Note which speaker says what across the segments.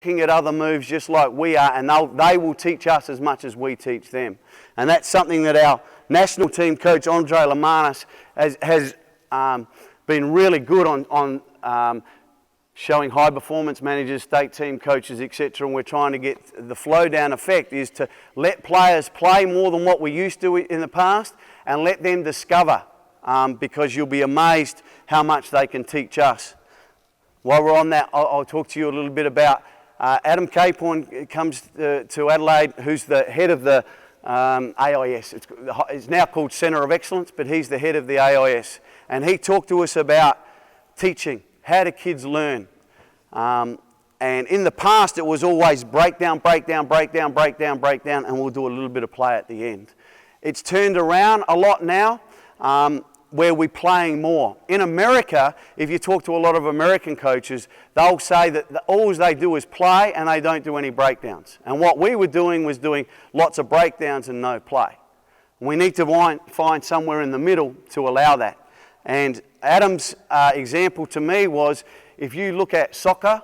Speaker 1: looking at other moves just like we are, and they will teach us as much as we teach them. And that's something that our national team coach, Andre Lamanis, has been really good on showing high performance managers, state team coaches, etc. And we're trying to get the flow down effect is to let players play more than what we used to in the past and let them discover, because you'll be amazed how much they can teach us. While we're on that, I'll talk to you a little bit about Adam Caporn comes to Adelaide, who's the head of the AIS. It's now called Centre of Excellence, but he's the head of the AIS. And he talked to us about teaching. How do kids learn? And in the past, it was always breakdown, breakdown, breakdown, breakdown, breakdown, and we'll do a little bit of play at the end. It's turned around a lot now, where we're playing more. In America, if you talk to a lot of American coaches, they'll say that all they do is play and they don't do any breakdowns. And what we were doing was doing lots of breakdowns and no play. We need to find somewhere in the middle to allow that. And Adam's example to me was, if you look at soccer,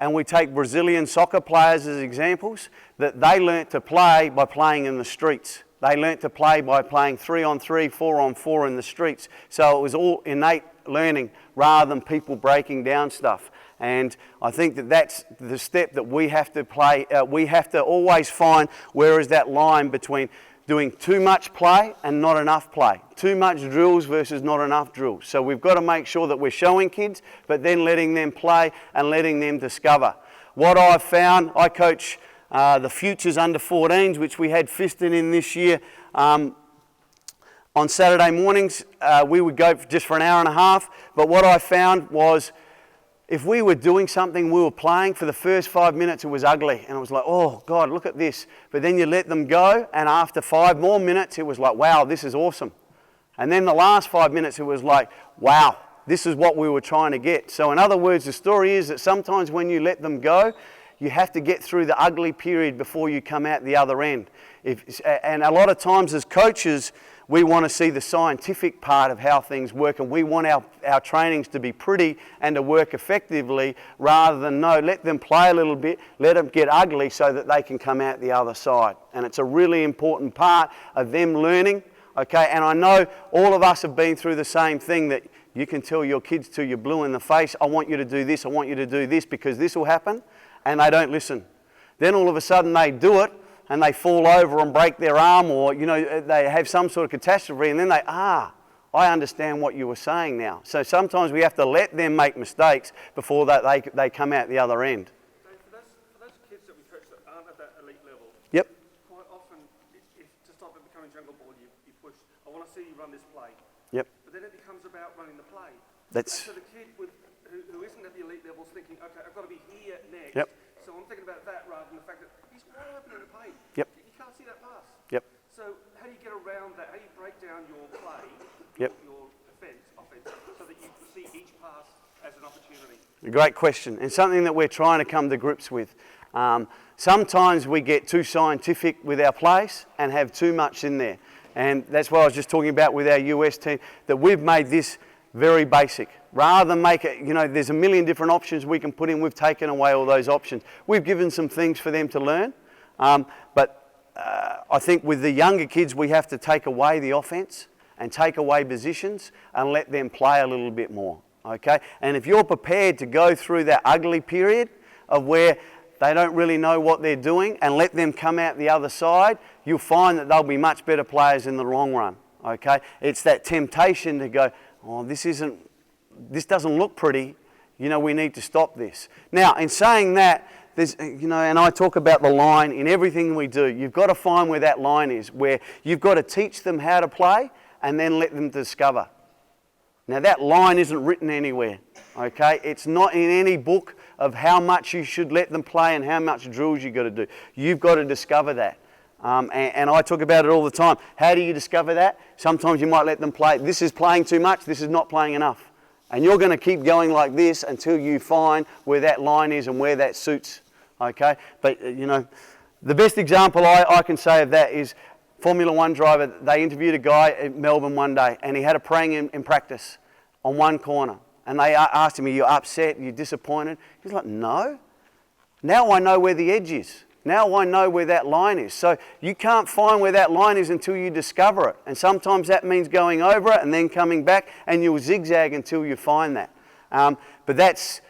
Speaker 1: and we take Brazilian soccer players as examples, that they learnt to play by playing in the streets. They learnt to play by playing 3-on-3, 4-on-4 in the streets. So it was all innate learning rather than people breaking down stuff. And I think that that's the step that we have to play. We have to always find where is that line between doing too much play and not enough play. Too much drills versus not enough drills. So we've got to make sure that we're showing kids, but then letting them play and letting them discover. What I've found, I coach the Futures under 14s, which we had Fiston in this year. On Saturday mornings, we would go just for an hour and a half. But what I found was, if we were doing something, we were playing, for the first 5 minutes it was ugly. And it was like, oh God, look at this. But then you let them go, and after 5 more minutes, it was like, wow, this is awesome. And then the last 5 minutes, it was like, wow, this is what we were trying to get. So in other words, the story is that sometimes when you let them go, you have to get through the ugly period before you come out the other end. And a lot of times as coaches, we want to see the scientific part of how things work, and we want our trainings to be pretty and to work effectively, rather than, no, let them play a little bit, let them get ugly so that they can come out the other side. And it's a really important part of them learning, okay? And I know all of us have been through the same thing, that you can tell your kids till you're blue in the face, I want you to do this, I want you to do this, because this will happen. And they don't listen. Then all of a sudden they do it and they fall over and break their arm, or they have some sort of catastrophe, and then I understand what you were saying now. So sometimes we have to let them make mistakes before they come out the other end.
Speaker 2: So for those kids that we coach that aren't at that elite level,
Speaker 1: yep.
Speaker 2: Quite often it's to stop it becoming jungle ball, you push, I want to see you run this play.
Speaker 1: Yep.
Speaker 2: But then it becomes about running the play.
Speaker 1: That's...
Speaker 2: So the kid who isn't at the elite level is thinking, okay, I've got to be here next.
Speaker 1: Yep.
Speaker 2: So I'm thinking about that rather than the fact that he's wide open in the paint.
Speaker 1: Yep.
Speaker 2: You can't see that pass.
Speaker 1: Yep.
Speaker 2: So how do you get around that? How do you break down your play,
Speaker 1: yep.
Speaker 2: your offense, so that you see each pass as an opportunity?
Speaker 1: A great question, and something that we're trying to come to grips with. Sometimes we get too scientific with our plays and have too much in there. And that's what I was just talking about with our US team, that we've made this very basic. Rather than make it, there's a million different options we can put in, we've taken away all those options. We've given some things for them to learn, but I think with the younger kids, we have to take away the offense and take away positions and let them play a little bit more, okay? And if you're prepared to go through that ugly period of where they don't really know what they're doing and let them come out the other side, you'll find that they'll be much better players in the long run, okay? It's that temptation to go, oh, this doesn't look pretty, we need to stop this. Now, in saying that, there's, and I talk about the line in everything we do. You've got to find where that line is, where you've got to teach them how to play and then let them discover. Now, that line isn't written anywhere, okay? It's not in any book of how much you should let them play and how much drills you've got to do. You've got to discover that. And I talk about it all the time. How do you discover that? Sometimes you might let them play. This is playing too much. This is not playing enough. And you're going to keep going like this until you find where that line is and where that suits. Okay? But, the best example I can say of that is Formula One driver. They interviewed a guy at Melbourne one day, and he had a praying in practice on one corner. And they asked him, are you upset? Are you disappointed? He's like, no. Now I know where the edge is. Now I know where that line is. So you can't find where that line is until you discover it. And sometimes that means going over it and then coming back, and you'll zigzag until you find that. But that's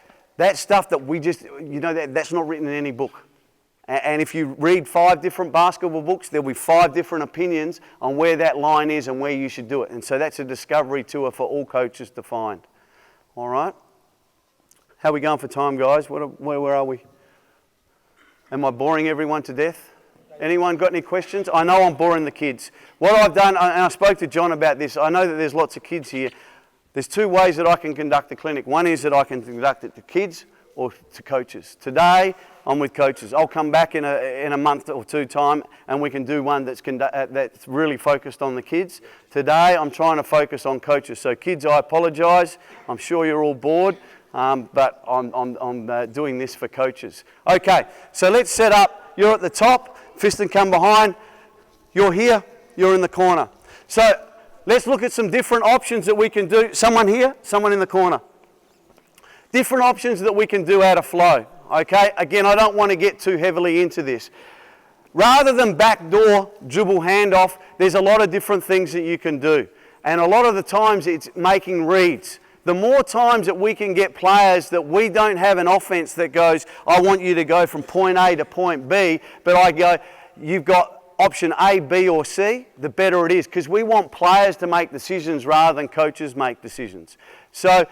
Speaker 1: stuff that we just, that's not written in any book. And if you read 5 different basketball books, there'll be 5 different opinions on where that line is and where you should do it. And so that's a discovery tour for all coaches to find. All right? How are we going for time, guys? Where are we? Am I boring everyone to death? Anyone got any questions? I know I'm boring the kids. What I've done, and I spoke to John about this, I know that there's lots of kids here. There's 2 ways that I can conduct the clinic. One is that I can conduct it to kids or to coaches. Today, I'm with coaches. I'll come back in a month or 2 time, and we can do one that's really focused on the kids. Today, I'm trying to focus on coaches. So kids, I apologise. I'm sure you're all bored. But I'm doing this for coaches. Okay, so let's set up. You're at the top, Fiston come behind. You're here, you're in the corner. So let's look at some different options that we can do. Someone here, someone in the corner. Different options that we can do out of flow. Okay, again, I don't want to get too heavily into this. Rather than backdoor dribble handoff, there's a lot of different things that you can do. And a lot of the times it's making reads. The more times that we can get players that we don't have an offense that goes, I want you to go from point A to point B, but I go, you've got option A, B or C, the better it is, because we want players to make decisions rather than coaches make decisions. So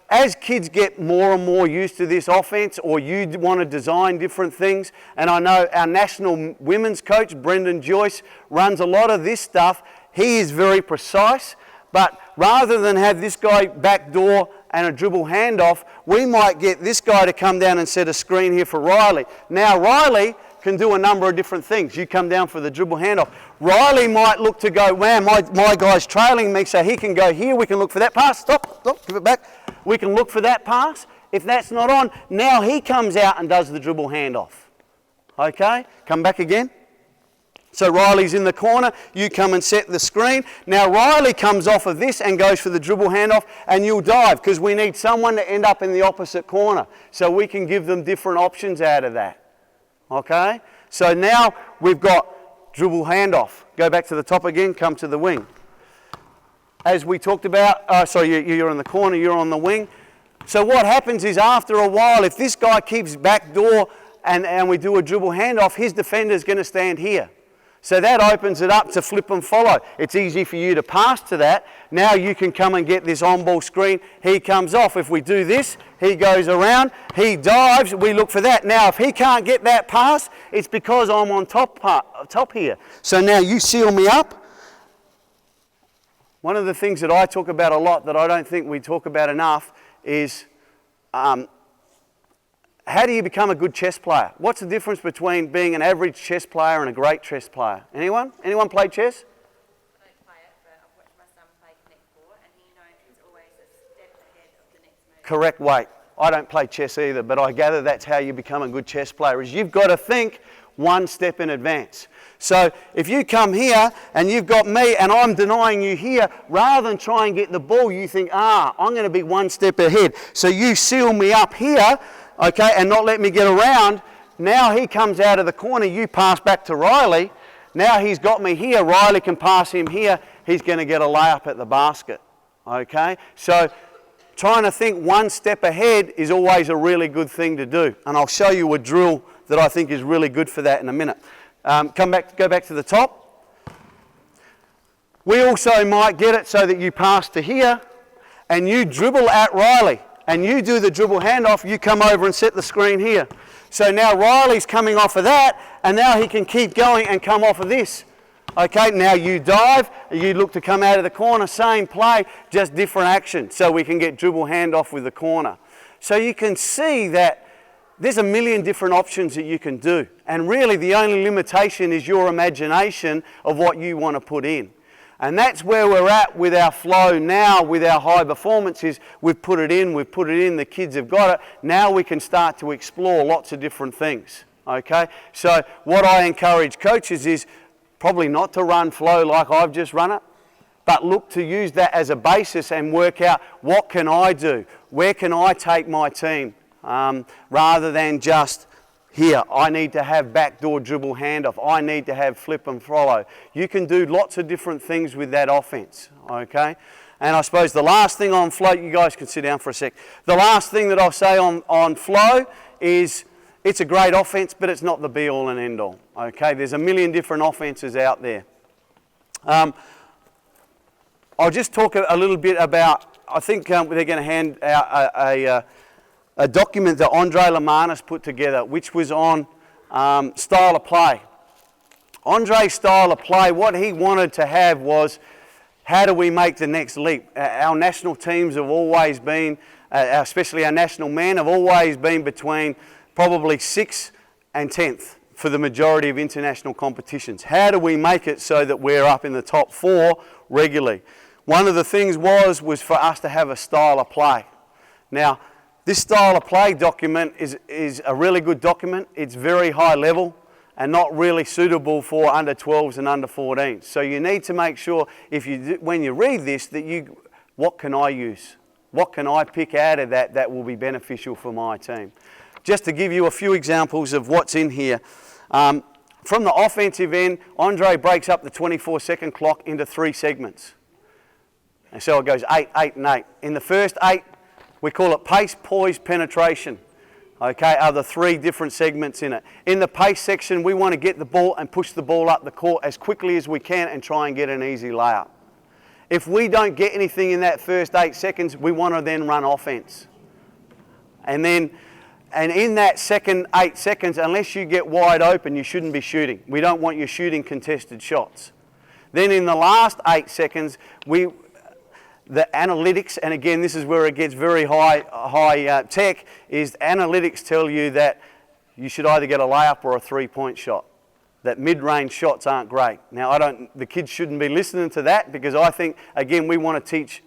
Speaker 1: as kids get more and more used to this offense, or you want to design different things, and I know our national women's coach, Brendan Joyce, runs a lot of this stuff. He is very precise. But rather than have this guy backdoor and a dribble handoff, we might get this guy to come down and set a screen here for Riley. Now Riley can do a number of different things. You come down for the dribble handoff. Riley might look to go, wow, my guy's trailing me, so he can go here. We can look for that pass. Stop, give it back. We can look for that pass. If that's not on, now he comes out and does the dribble handoff. Okay, come back again. So Riley's in the corner, you come and set the screen. Now Riley comes off of this and goes for the dribble handoff, and you'll dive, because we need someone to end up in the opposite corner. So we can give them different options out of that. Okay? So now we've got dribble handoff. Go back to the top again, come to the wing. As we talked about, you're in the corner, you're on the wing. So what happens is after a while, if this guy keeps backdoor and we do a dribble handoff, his defender's going to stand here. So that opens it up to flip and follow. It's easy for you to pass to that. Now you can come and get this on-ball screen. He comes off. If we do this, he goes around, he dives, we look for that. Now if he can't get that pass, it's because I'm on top here. So now you seal me up. One of the things that I talk about a lot that I don't think we talk about enough is how do you become a good chess player? What's the difference between being an average chess player and a great chess player? Anyone? Anyone play chess?
Speaker 3: I don't play it, but I've watched my son play Connect Four, and he knows he's always a step ahead of the next move.
Speaker 1: Correct weight. I don't play chess either, but I gather that's how you become a good chess player, is you've got to think one step in advance. So if you come here and you've got me and I'm denying you here, rather than try and get the ball, you think, I'm going to be one step ahead. So you seal me up here, okay, and not let me get around. Now he comes out of the corner, you pass back to Riley. Now he's got me here, Riley can pass him here, he's going to get a layup at the basket, okay? So trying to think one step ahead is always a really good thing to do. And I'll show you a drill that I think is really good for that in a minute. Go back to the top. We also might get it so that you pass to here and you dribble at Riley. And you do the dribble handoff, you come over and set the screen here. So now Riley's coming off of that, and now he can keep going and come off of this. Okay, now you dive, you look to come out of the corner, same play, just different action. So we can get dribble handoff with the corner. So you can see that there's a million different options that you can do. And really the only limitation is your imagination of what you want to put in. And that's where we're at with our flow now, with our high performances. We've put it in, the kids have got it. Now we can start to explore lots of different things, okay? So what I encourage coaches is probably not to run flow like I've just run it, but look to use that as a basis and work out what can I do? Where can I take my team? Rather than just here, I need to have backdoor dribble handoff. I need to have flip and follow. You can do lots of different things with that offense, okay? And I suppose the last thing on flow, you guys can sit down for a sec. The last thing that I'll say on flow is it's a great offense, but it's not the be-all and end-all, okay? There's a million different offenses out there. I'll just talk a little bit about, I think they're going to hand out a document that Andre Lamanis put together, which was on style of play. Andre's style of play, what he wanted to have was, how do we make the next leap? Our national teams have always been, especially our national men, have always been between probably 6th and 10th for the majority of international competitions. How do we make it so that we're up in the top 4 regularly? One of the things was for us to have a style of play. Now, this style of play document is a really good document. It's very high level and not really suitable for under 12s and under 14s. So you need to make sure, when you read this, that what can I use? What can I pick out of that will be beneficial for my team? Just to give you a few examples of what's in here. From the offensive end, Andre breaks up the 24-second clock into 3 segments. And so it goes 8, 8, and 8. In the first 8, we call it pace, poise, penetration. Okay, are the 3 different segments in it. In the pace section, we want to get the ball and push the ball up the court as quickly as we can and try and get an easy layup. If we don't get anything in that first 8 seconds, we want to then run offense. And in that second 8 seconds, unless you get wide open, you shouldn't be shooting. We don't want you shooting contested shots. Then in the last 8 seconds, the analytics, and again, this is where it gets very high tech, is analytics tell you that you should either get a layup or a 3-point shot. That mid-range shots aren't great. Now, the kids shouldn't be listening to that, because I think, again, we want to teach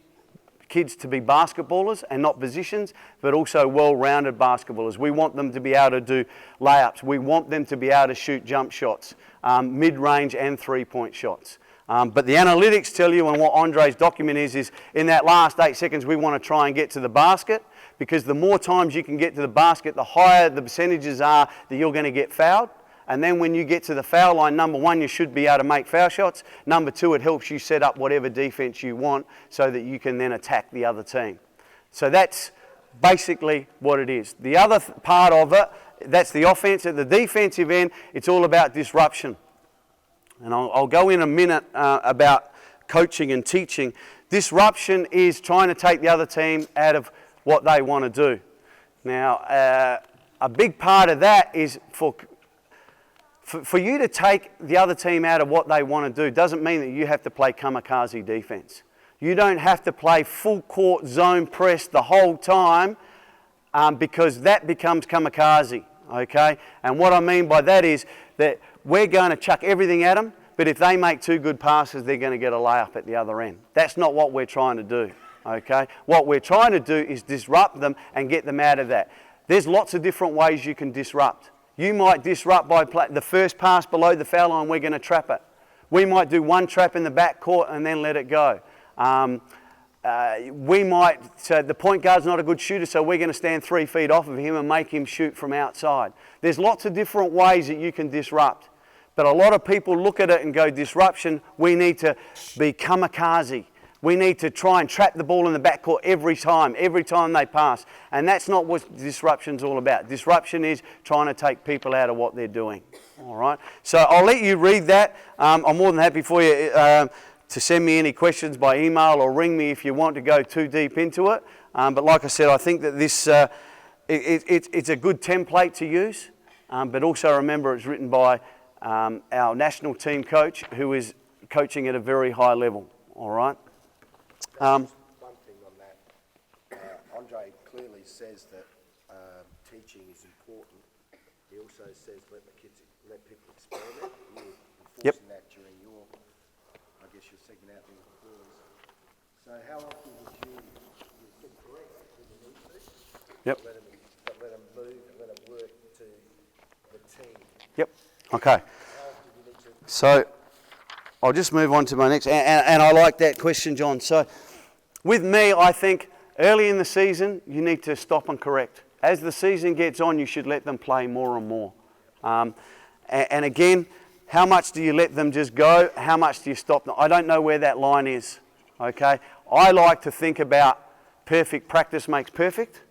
Speaker 1: kids to be basketballers and not positions, but also well-rounded basketballers. We want them to be able to do layups. We want them to be able to shoot jump shots, mid-range and 3-point shots. But the analytics tell you, and what Andre's document is in that last 8 seconds, we want to try and get to the basket, because the more times you can get to the basket, the higher the percentages are that you're going to get fouled. And then when you get to the foul line, number 1, you should be able to make foul shots. Number 2, it helps you set up whatever defense you want so that you can then attack the other team. So that's basically what it is. The other part of it, that's the offense. At the defensive end, it's all about disruption. And I'll go in a minute about coaching and teaching. Disruption is trying to take the other team out of what they want to do. Now, a big part of that is for you to take the other team out of what they want to do doesn't mean that you have to play kamikaze defense. You don't have to play full court zone press the whole time because that becomes kamikaze, okay? And what I mean by that is that we're going to chuck everything at them, but if they make 2 good passes, they're going to get a layup at the other end. That's not what we're trying to do, okay? What we're trying to do is disrupt them and get them out of that. There's lots of different ways you can disrupt. You might disrupt by the first pass below the foul line, we're going to trap it. We might do 1 trap in the back court and then let it go. The point guard's not a good shooter, so we're going to stand 3 feet off of him and make him shoot from outside. There's lots of different ways that you can disrupt. But a lot of people look at it and go, disruption, we need to be kamikaze. We need to try and trap the ball in the backcourt every time they pass. And that's not what disruption's all about. Disruption is trying to take people out of what they're doing. All right? So I'll let you read that. I'm more than happy for you to send me any questions by email or ring me if you want to go too deep into it. But like I said, I think that this it's a good template to use. But also remember, it's written by our national team coach, who is coaching at a very high level. All right?
Speaker 4: One thing on that, Andre clearly says that teaching is important. He also says let people experiment. You're enforcing that during your second out there with the boys. So how often would you can correct when you need to?
Speaker 1: Yep.
Speaker 4: Let them move and let them work to the team.
Speaker 1: Yep. Okay. So I'll just move on to my next, and I like that question, John. So with me, I think early in the season, you need to stop and correct. As the season gets on, you should let them play more and more. And again, how much do you let them just go? How much do you stop them? I don't know where that line is, okay? I like to think about perfect practice makes perfect,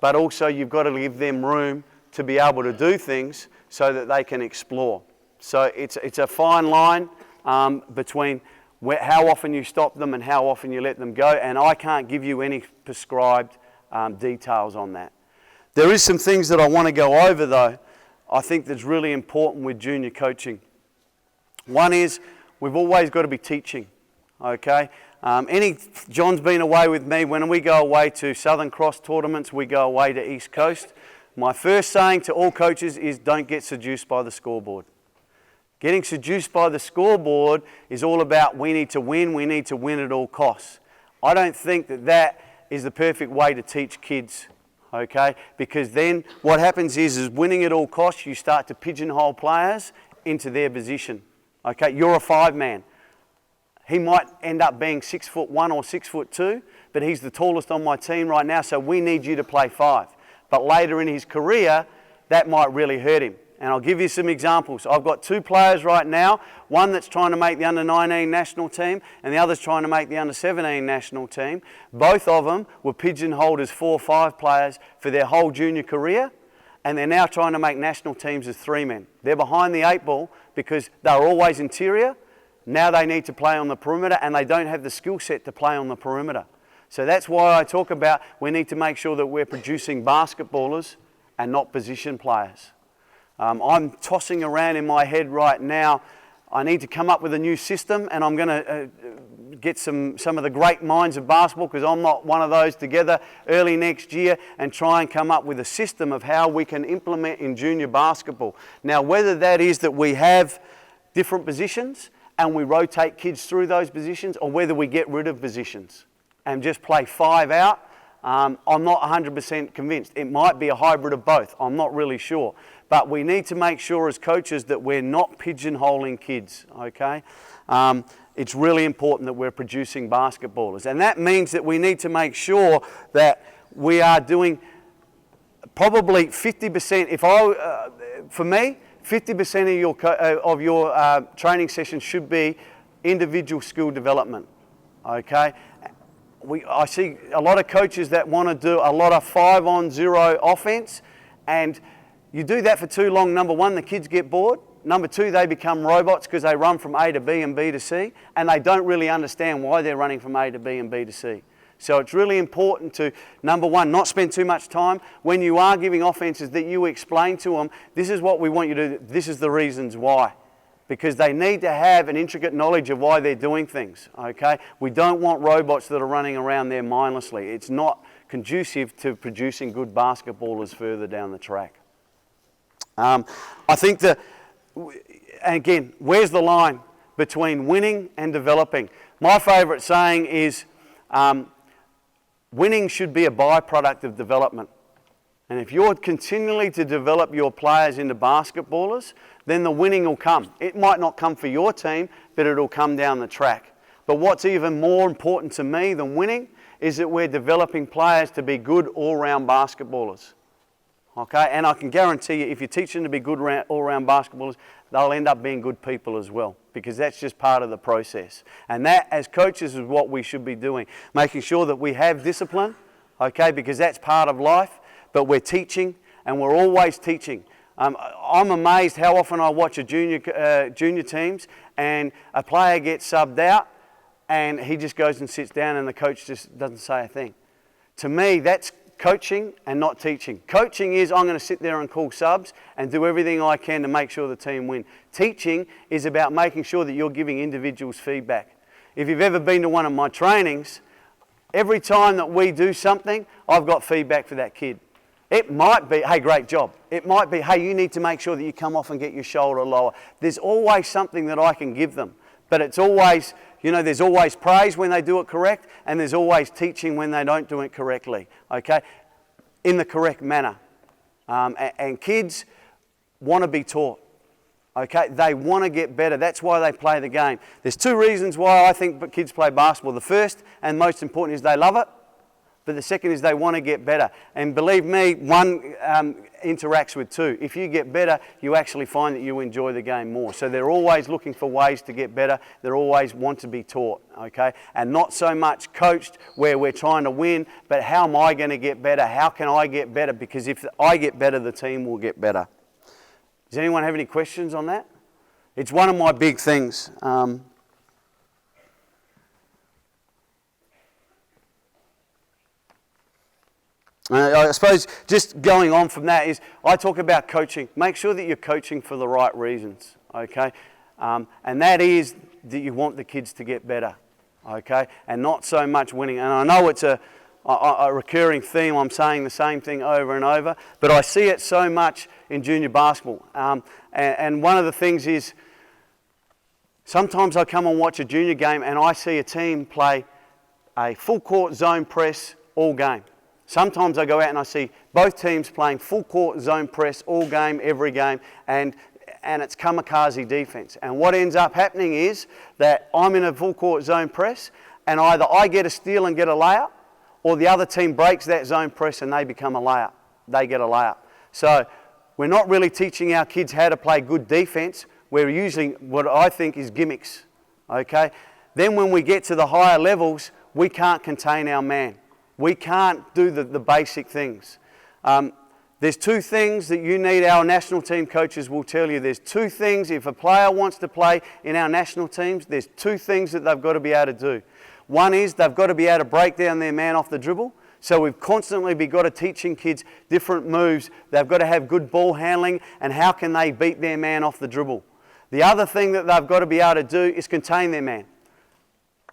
Speaker 1: but also you've got to give them room to be able to do things so that they can explore. So it's a fine line between how often you stop them and how often you let them go, and I can't give you any prescribed details on that. There is some things that I want to go over though, I think that's really important with junior coaching. One is we've always got to be teaching, okay? John's been away with me. When we go away to Southern Cross tournaments, we go away to East Coast. My first saying to all coaches is don't get seduced by the scoreboard. Getting seduced by the scoreboard is all about we need to win at all costs. I don't think that is the perfect way to teach kids, okay? Because then what happens is winning at all costs, you start to pigeonhole players into their position, okay? You're a 5-man. He might end up being 6'1" or 6'2", but he's the tallest on my team right now, so we need you to play 5. But later in his career, that might really hurt him. And I'll give you some examples. I've got 2 players right now, one that's trying to make the under-19 national team and the other's trying to make the under-17 national team. Both of them were pigeonholed as 4 or 5 players for their whole junior career, and they're now trying to make national teams as 3 men. They're behind the 8 ball because they're always interior. Now they need to play on the perimeter and they don't have the skill set to play on the perimeter. So that's why I talk about we need to make sure that we're producing basketballers and not position players. I'm tossing around in my head right now. I need to come up with a new system, and I'm going to get some of the great minds of basketball, because I'm not one of those, together early next year and try and come up with a system of how we can implement in junior basketball. Now, whether that is that we have different positions and we rotate kids through those positions, or whether we get rid of positions and just play 5 out, I'm not 100% convinced. It might be a hybrid of both. I'm not really sure. But we need to make sure as coaches that we're not pigeonholing kids, okay? It's really important that we're producing basketballers. And that means that we need to make sure that we are doing probably 50%. For me, 50% of your training sessions should be individual skill development, okay? I see a lot of coaches that want to do a lot of 5-on-0 offense, and you do that for too long. Number one, the kids get bored. Number two, they become robots because they run from A to B and B to C, and they don't really understand why they're running from A to B and B to C. So it's really important to, number one, not spend too much time. When you are giving offenses, that you explain to them, this is what we want you to do, this is the reasons why. Because they need to have an intricate knowledge of why they're doing things, okay? We don't want robots that are running around there mindlessly. It's not conducive to producing good basketballers further down the track. I think that, again, where's the line between winning and developing? My favourite saying is, winning should be a byproduct of development. And if you're continually to develop your players into basketballers, then the winning will come. It might not come for your team, but it'll come down the track. But what's even more important to me than winning is that we're developing players to be good all-round basketballers. Okay, and I can guarantee you, if you teach them to be good all-round basketballers, they'll end up being good people as well, because that's just part of the process. And that, as coaches, is what we should be doing, making sure that we have discipline, okay, because that's part of life, but we're teaching, and we're always teaching. I'm amazed how often I watch a junior teams, and a player gets subbed out, and he just goes and sits down, and the coach just doesn't say a thing. To me, that's coaching and not teaching. Coaching is I'm going to sit there and call subs and do everything I can to make sure the team win. Teaching is about making sure that you're giving individuals feedback. If you've ever been to one of my trainings, every time that we do something, I've got feedback for that kid. It might be, hey, great job. It might be, hey, you need to make sure that you come off and get your shoulder lower. There's always something that I can give them. But it's always, there's always praise when they do it correct, and there's always teaching when they don't do it correctly, okay? In the correct manner. And kids want to be taught, okay? They want to get better. That's why they play the game. There's 2 reasons why I think kids play basketball. The first and most important is they love it. But the second is they want to get better. And believe me, one interacts with two. If you get better, you actually find that you enjoy the game more. So they're always looking for ways to get better. They always want to be taught, okay? And not so much coached where we're trying to win, but how am I going to get better? How can I get better? Because if I get better, the team will get better. Does anyone have any questions on that? It's one of my big things. I suppose just going on from that is, I talk about coaching. Make sure that you're coaching for the right reasons, okay? And that is that you want the kids to get better, okay? And not so much winning. And I know it's a recurring theme. I'm saying the same thing over and over, but I see it so much in junior basketball. And one of the things is, sometimes I come and watch a junior game and I see a team play a full court zone press all game. Sometimes I go out and I see both teams playing full court zone press all game, every game, and it's kamikaze defense. And what ends up happening is that I'm in a full court zone press, and either I get a steal and get a layup, or the other team breaks that zone press and they become a layup. They get a layup. So we're not really teaching our kids how to play good defense. We're using what I think is gimmicks, okay? Then when we get to the higher levels, we can't contain our man. We can't do the basic things. There's two things that you need. Our national team coaches will tell you there's two things. If a player wants to play in our national teams, there's two things that they've got to be able to do. One is they've got to be able to break down their man off the dribble. So we've constantly got to teaching kids different moves. They've got to have good ball handling, and how can they beat their man off the dribble. The other thing that they've got to be able to do is contain their man.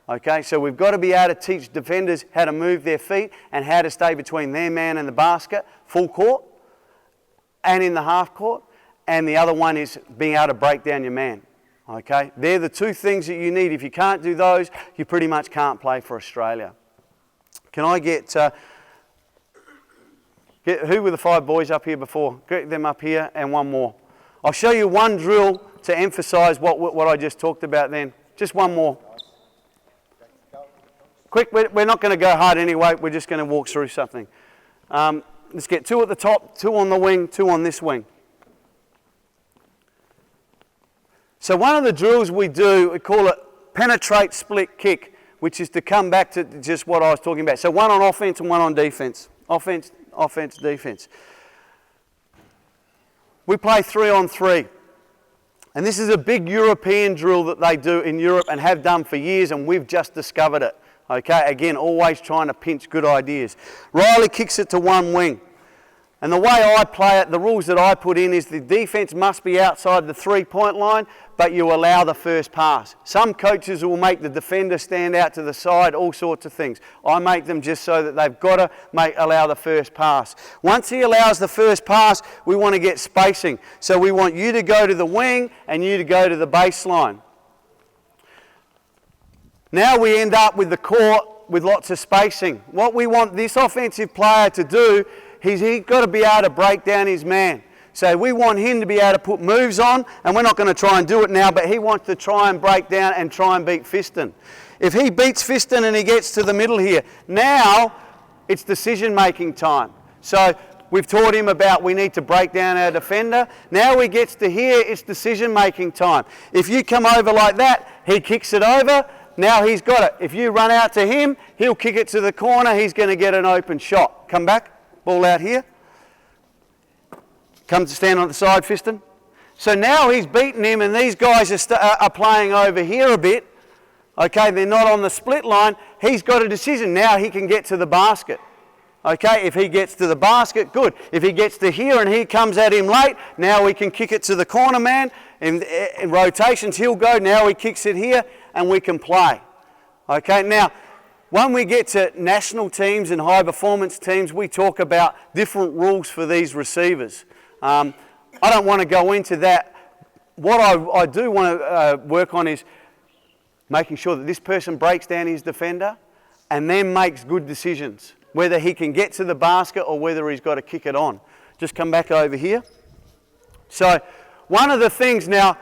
Speaker 1: Okay, so we've got to be able to teach defenders how to move their feet and how to stay between their man and the basket, full court, and in the half court. And the other one is being able to break down your man. Okay, they're the two things that you need. If you can't do those, you pretty much can't play for Australia. Can I get who were the 5 boys up here before? Get them up here, and one more. I'll show you one drill to emphasise what I just talked about then. Just one more. Quick, we're not going to go hard anyway. We're just going to walk through something. Let's get 2 at the top, 2 on the wing, 2 on this wing. So one of the drills we do, we call it penetrate split kick, which is to come back to just what I was talking about. So one on offense and one on defense. Offense, defense. We play 3 on 3. And this is a big European drill that they do in Europe and have done for years, and we've just discovered it. Okay, again, always trying to pinch good ideas. Riley kicks it to one wing. And the way I play it, the rules that I put in is the defense must be outside the 3-point line, but you allow the first pass. Some coaches will make the defender stand out to the side, all sorts of things. I make them just so that they've got to allow the first pass. Once he allows the first pass, we want to get spacing. So we want you to go to the wing and you to go to the baseline. Now we end up with the court with lots of spacing. What we want this offensive player to do, he's got to be able to break down his man. So we want him to be able to put moves on, and we're not going to try and do it now, but he wants to try and break down and try and beat Fiston. If he beats Fiston and he gets to the middle here, now it's decision-making time. So we've taught him about we need to break down our defender. Now he gets to here, it's decision-making time. If you come over like that, he kicks it over. Now he's got it. If you run out to him, he'll kick it to the corner. He's going to get an open shot. Come back. Ball out here. Come to stand on the side, Fiston. So now he's beaten him, and these guys are playing over here a bit. Okay, they're not on the split line. He's got a decision. Now he can get to the basket. Okay, if he gets to the basket, good. If he gets to here and he comes at him late, now we can kick it to the corner man. In rotations, he'll go. Now he kicks it here, and we can play. Okay, now, when we get to national teams and high performance teams, we talk about different rules for these receivers. I don't want to go into that. What I do want to work on is making sure that this person breaks down his defender and then makes good decisions, whether he can get to the basket or whether he's got to kick it on. Just come back over here. So one of the things now,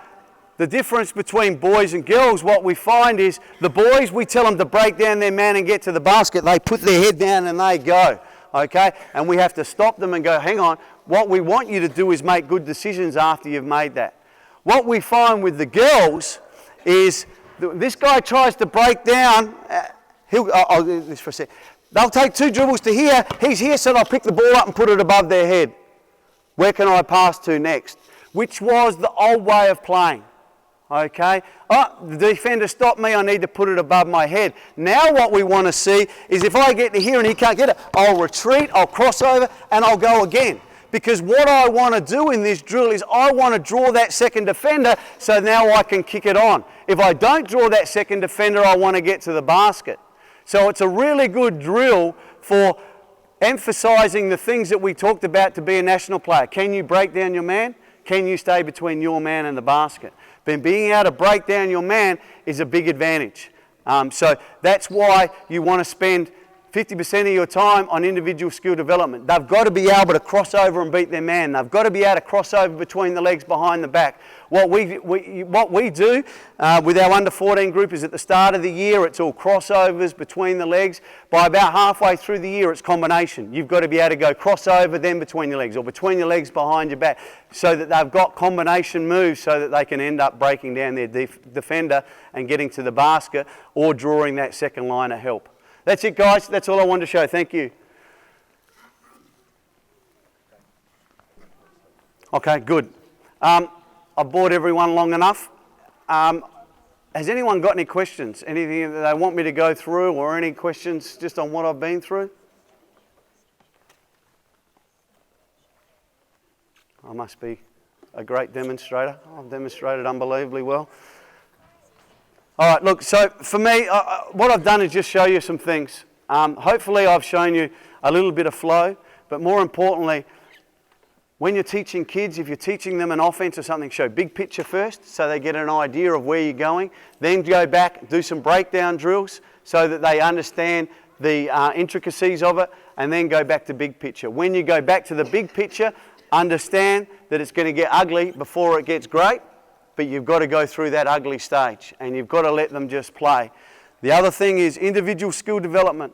Speaker 1: the difference between boys and girls, what we find is the boys, we tell them to break down their man and get to the basket. They put their head down and they go, okay? And we have to stop them and go, hang on, what we want you to do is make good decisions after you've made that. What we find with the girls is this guy tries to break down, I'll do this for a sec. They'll take 2 dribbles to here, he's here, so they'll pick the ball up and put it above their head. Where can I pass to next? Which was the old way of playing. Okay, oh, the defender stopped me, I need to put it above my head. Now what we want to see is if I get to here and he can't get it, I'll retreat, I'll cross over and I'll go again. Because what I want to do in this drill is I want to draw that second defender so now I can kick it on. If I don't draw that second defender, I want to get to the basket. So it's a really good drill for emphasising the things that we talked about to be a national player. Can you break down your man? Can you stay between your man and the basket? Then being able to break down your man is a big advantage. So that's why you want to spend 50% of your time on individual skill development. They've got to be able to cross over and beat their man. They've got to be able to cross over between the legs behind the back. What we do with our under 14 group is at the start of the year it's all crossovers between the legs. By about halfway through the year it's combination. You've got to be able to go crossover then between your legs or between your legs behind your back so that they've got combination moves so that they can end up breaking down their defender and getting to the basket or drawing that second line of help. That's it, guys. That's all I wanted to show. Thank you. Okay, good. I've bored everyone long enough. Has anyone got any questions? Anything that they want me to go through or any questions just on what I've been through? I must be a great demonstrator. I've demonstrated unbelievably well. All right, look, so for me, what I've done is just show you some things. Hopefully I've shown you a little bit of flow, but more importantly, when you're teaching kids, if you're teaching them an offense or something, show big picture first so they get an idea of where you're going. Then go back, do some breakdown drills so that they understand the intricacies of it, and then go back to big picture. When you go back to the big picture, understand that it's going to get ugly before it gets great. But you've got to go through that ugly stage and you've got to let them just play. The other thing is individual skill development.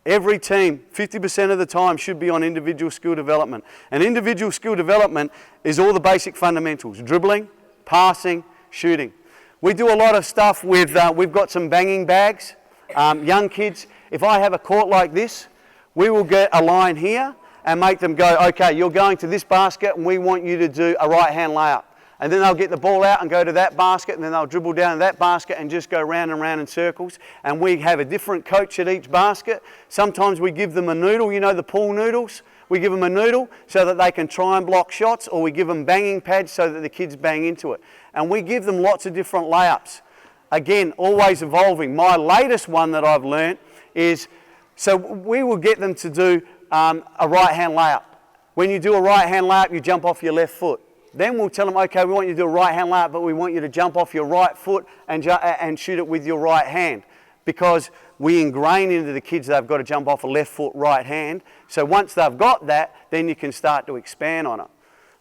Speaker 1: Every team, 50% of the time, should be on individual skill development. And individual skill development is all the basic fundamentals: dribbling, passing, shooting. We do a lot of stuff with, we've got some banging bags. Young kids, if I have a court like this, we will get a line here and make them go, okay, you're going to this basket and we want you to do a right-hand layup. And then they'll get the ball out and go to that basket, and then they'll dribble down to that basket and just go round and round in circles. And we have a different coach at each basket. Sometimes we give them a noodle, you know, the pool noodles. We give them a noodle so that they can try and block shots, or we give them banging pads so that the kids bang into it. And we give them lots of different layups. Again, always evolving. My latest one that I've learnt is, so we will get them to do a right-hand layup. When you do a right-hand layup, you jump off your left foot. Then we'll tell them, okay, we want you to do a right-hand layup, but we want you to jump off your right foot and shoot it with your right hand. Because we ingrain into the kids they've got to jump off a left foot, right hand. So once they've got that, then you can start to expand on it.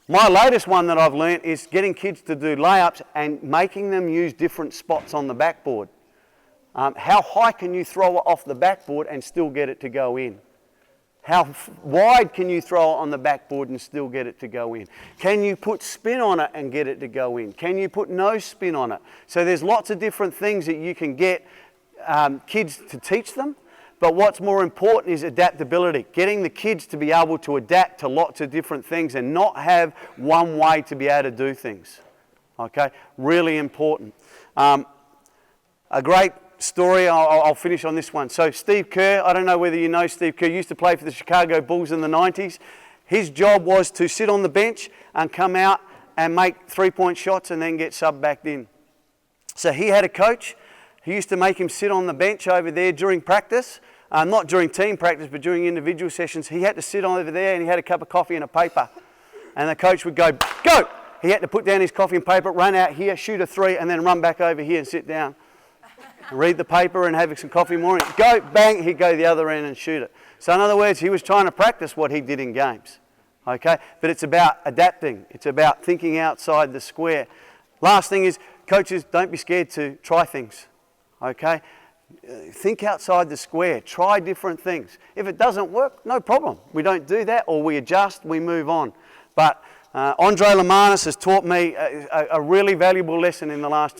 Speaker 1: My latest one that I've learnt is getting kids to do layups and making them use different spots on the backboard. How high can you throw it off the backboard and still get it to go in? How wide can you throw it on the backboard and still get it to go in? Can you put spin on it and get it to go in? Can you put no spin on it? So there's lots of different things that you can get kids to teach them. But what's more important is adaptability. Getting the kids to be able to adapt to lots of different things and not have one way to be able to do things. Okay, really important. A great story, I'll finish on this one. So Steve Kerr, I don't know whether you know Steve Kerr, used to play for the Chicago Bulls in the 90s. His job was to sit on the bench and come out and make three-point shots and then get subbed back in. So he had a coach. He used to make him sit on the bench over there during practice, not during team practice, but during individual sessions. He had to sit over there and he had a cup of coffee and a paper. And the coach would go, go! He had to put down his coffee and paper, run out here, shoot a three, and then run back over here and sit down. Read the paper and have some coffee more. Go, bang, he'd go the other end and shoot it. So in other words, he was trying to practice what he did in games. Okay? But it's about adapting. It's about thinking outside the square. Last thing is, coaches, don't be scared to try things, okay? Think outside the square, try different things. If it doesn't work, no problem. We don't do that, or we adjust, we move on. But Andre Lemanis has taught me a really valuable lesson in the last